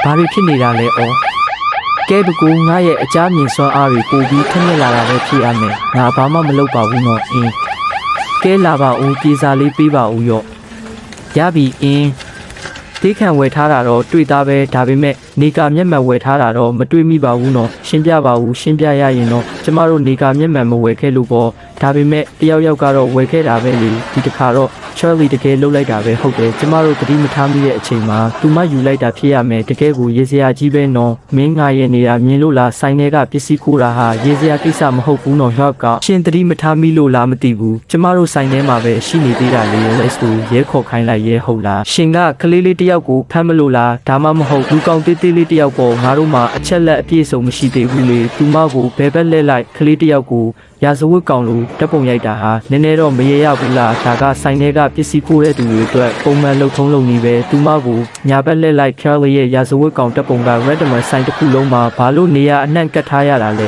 ဘာတွေဖြစ်နေတာလဲ။အော်ကဲဘကူငါရဲ့အကြမ်းမြင်စွမ်းအားတွေပိုပြီးထက်မြက်လာတာပဲဖြစ်ရမယ်။ငါဘာမှမလုပ်ပါဘူးနော်အင်း။ကဲလာပါဦးပြေစာလေးပေးပါဦးရော့။ရပြီအင်းတေးခံဝယ်ထားတာတော့တွေ့သားပဲဒါပေမဲ့နေကာမျက်မှန်ဝယ်ထားတာတော့မတွေ့မိပါဘူးနော်ရှင်းပြပါဦးရှင်းပြရရင်တော့ကျမတို့နေကာမျက်မှန်မဝယ်ခဲ့လို့ပေါ့ဒါပေမဲ့တယောက်ကတော့ဝယ်ခဲ့တာပဲလေဒီတစ်ခါတော့ Charlie တကယ်လှုပ်လိုက်တာပဲဟုတ်တယ်ကျမတို့တတိမထားမိတဲ့အချိန်မှာသူမယူလိုက်တာဖြစ်ရမယ်တကယ်ကိုရေစရာကြီးပဲနော်မင်းငါရဲ့နေတာမြင်လို့လားဆိုင်ထဲကပစ္စည်းခိုးတာဟာရေစရာကိစ္စမဟုတ်ဘူးနော်ရော့ကရှင်တတိမထားမိလို့လားမသိဘူးကျမတို့ဆိုင်ထဲမှာပဲရှိနေသေးတာလေလဲဆိုရဲခေါ်ခိုင်းလိုက်ရဲဟုတ်လားရှင်ကကလေးလေးတယောက်ကိုဖမ်းမလို့လားဒါမှမဟုတ်လူကောင်တေးသေးလေးတယောက်ပေါ်ငါတို့မှာအချက်လက်အပြည့်စုံမရှိသေးဘူးလေသူမကိုဘယ်ဘက်လဲလိုက်ကလေးတယောက်ကိုရာဇဝတ်ကောင်လို့တပ်ပုံရိုက်တာဟာနည်းနည်းတော့မရေရဘူးလားဒါကဆိုင်ထဲကပစ္စည်းခိုးတဲ့သူတွေအတွက်ပုံမှန်လှုပ်ထုံးလုပ်နေပဲသူမကိုညာဘက်လက်လိုက် Charlie ရဲ့ရာဇဝတ်ကောင်တပ်ပုံက Redmond ဆိုင်တစ်ခုလုံးမှာဘာလို့နေရအနှံ့ကတ်ထားရတာလဲ